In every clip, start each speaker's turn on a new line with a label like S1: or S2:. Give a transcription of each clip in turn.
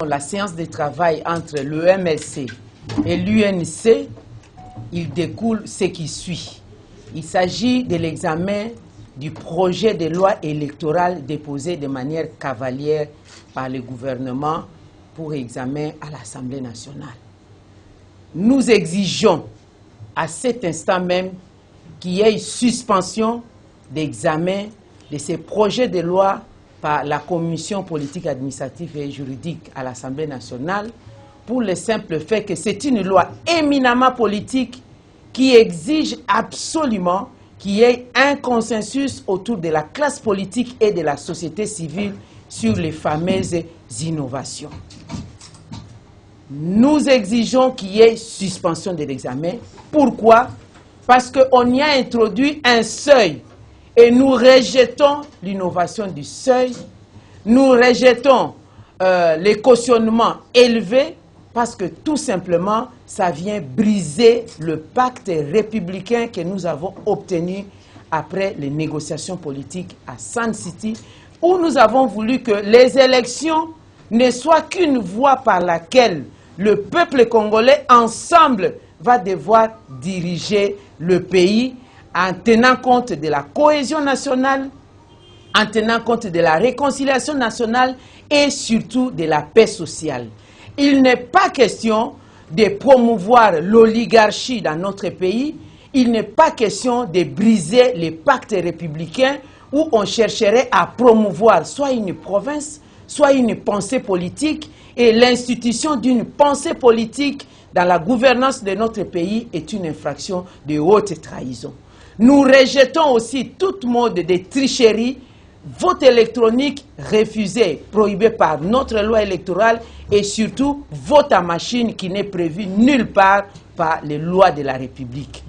S1: La séance de travail entre le MLC et l'UNC, il découle ce qui suit. Il s'agit de l'examen du projet de loi électorale déposé de manière cavalière par le gouvernement pour examen à l'Assemblée nationale. Nous exigeons à cet instant même qu'il y ait une suspension d'examen de ces projets de loi par la Commission politique, administrative et juridique à l'Assemblée nationale pour le simple fait que c'est une loi éminemment politique qui exige absolument qu'il y ait un consensus autour de la classe politique et de la société civile sur les fameuses innovations. Nous exigeons qu'il y ait suspension de l'examen. Pourquoi? Parce qu'on y a introduit un seuil et nous rejetons l'innovation du seuil, nous rejetons les cautionnements élevés parce que tout simplement, ça vient briser le pacte républicain que nous avons obtenu après les négociations politiques à Sun City, où nous avons voulu que les élections ne soient qu'une voie par laquelle le peuple congolais ensemble va devoir diriger le pays en tenant compte de la cohésion nationale, en tenant compte de la réconciliation nationale et surtout de la paix sociale. Il n'est pas question de promouvoir l'oligarchie dans notre pays, il n'est pas question de briser les pactes républicains où on chercherait à promouvoir soit une province, soit une pensée politique, et l'institution d'une pensée politique dans la gouvernance de notre pays est une infraction de haute trahison. Nous rejetons aussi toute mode de tricherie, vote électronique refusé, prohibé par notre loi électorale et surtout vote à machine qui n'est prévu nulle part par les lois de la République.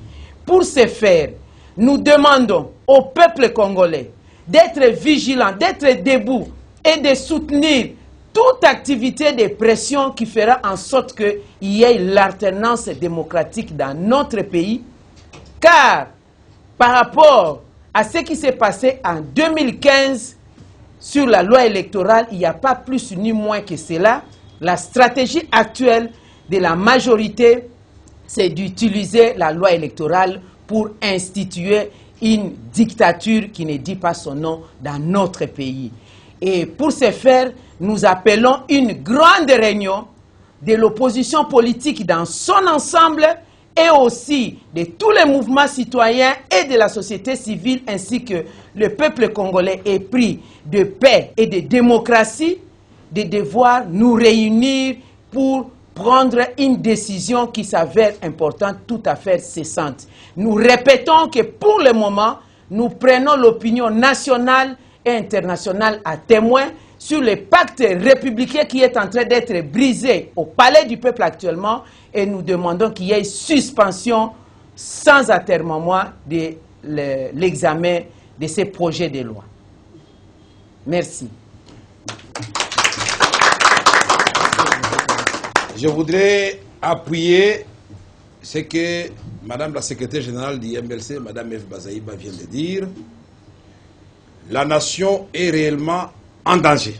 S1: Pour ce faire, nous demandons au peuple congolais d'être vigilant, d'être debout et de soutenir toute activité de pression qui fera en sorte qu'il y ait l'alternance démocratique dans notre pays, car par rapport à ce qui s'est passé en 2015 sur la loi électorale, il n'y a pas plus ni moins que cela. La stratégie actuelle de la majorité, c'est d'utiliser la loi électorale pour instituer une dictature qui ne dit pas son nom dans notre pays. Et pour ce faire, nous appelons une grande réunion de l'opposition politique dans son ensemble et aussi de tous les mouvements citoyens et de la société civile ainsi que le peuple congolais épris de paix et de démocratie, de devoir nous réunir pour prendre une décision qui s'avère importante, tout à fait cessante. Nous répétons que pour le moment, nous prenons l'opinion nationale et internationale à témoin sur le pacte républicain qui est en train d'être brisé au palais du peuple actuellement et nous demandons qu'il y ait suspension sans atermoiement de l'examen de ces projets de loi. Merci.
S2: Je voudrais appuyer ce que Madame la secrétaire générale du MLC, Madame F. Bazaïba, vient de dire. La nation est réellement en danger.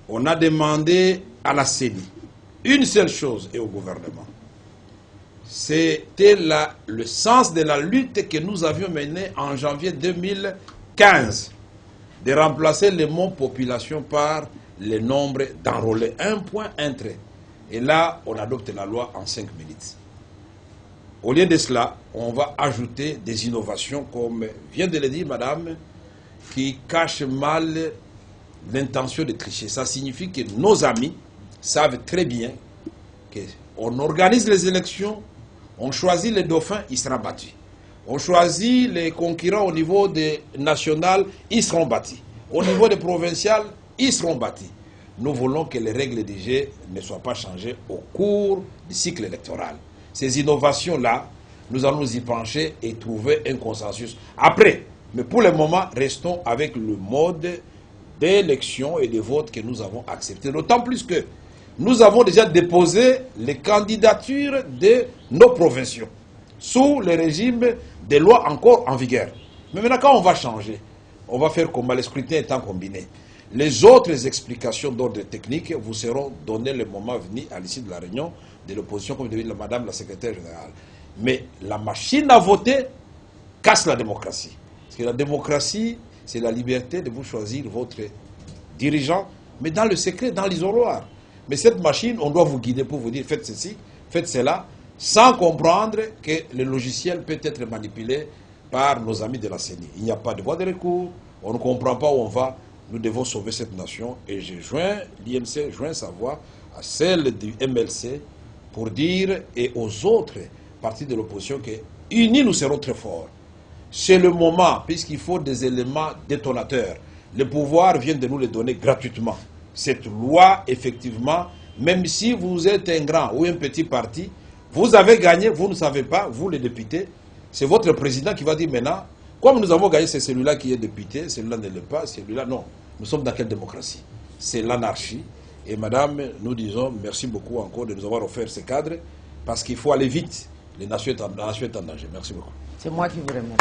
S2: On a demandé à la CENI une seule chose et au gouvernement. C'était le sens de la lutte que nous avions menée en janvier 2015, de remplacer le mot population par le nombre d'enrôlés. Un point, un trait. Et là, on adopte la loi en 5 minutes. Au lieu de cela, on va ajouter des innovations, comme vient de le dire madame, qui cachent mal l'intention de tricher. Ça signifie que nos amis savent très bien qu'on organise les élections, on choisit les dauphins, ils seront battus. On choisit les concurrents au niveau des nationales, ils seront battus. Au niveau des provinciales, ils seront battus. Nous voulons que les règles du jeu ne soient pas changées au cours du cycle électoral. Ces innovations-là, nous allons nous y pencher et trouver un consensus. Après, mais pour le moment, restons avec le mode d'élection et de vote que nous avons accepté. D'autant plus que nous avons déjà déposé les candidatures de nos provinciaux sous le régime des lois encore en vigueur. Mais maintenant, quand on va changer, on va faire comment? Le scrutin étant combiné. Les autres explications d'ordre technique vous seront données le moment venu à l'issue de la réunion de l'opposition, comme dit Madame la secrétaire générale. Mais la machine à voter casse la démocratie. Parce que la démocratie, c'est la liberté de vous choisir votre dirigeant, mais dans le secret, dans l'isoloir. Mais cette machine, on doit vous guider pour vous dire faites ceci, faites cela, sans comprendre que le logiciel peut être manipulé par nos amis de la CENI. Il n'y a pas de voie de recours, on ne comprend pas où on va. Nous devons sauver cette nation et j'ai joint, l'IMC joint sa voix à celle du MLC pour dire, et aux autres partis de l'opposition, que unis nous serons très forts. C'est le moment, puisqu'il faut des éléments détonateurs. Le pouvoir vient de nous les donner gratuitement. Cette loi, effectivement, même si vous êtes un grand ou un petit parti, vous avez gagné, vous ne savez pas, vous les députés, c'est votre président qui va dire maintenant, comme nous avons gagné, c'est celui-là qui est député, celui-là ne l'est pas, celui-là non. Nous sommes dans quelle démocratie? C'est l'anarchie. Et madame, nous disons merci beaucoup encore de nous avoir offert ce cadre, parce qu'il faut aller vite. La nation est en danger. Merci beaucoup.
S1: C'est moi qui vous remercie.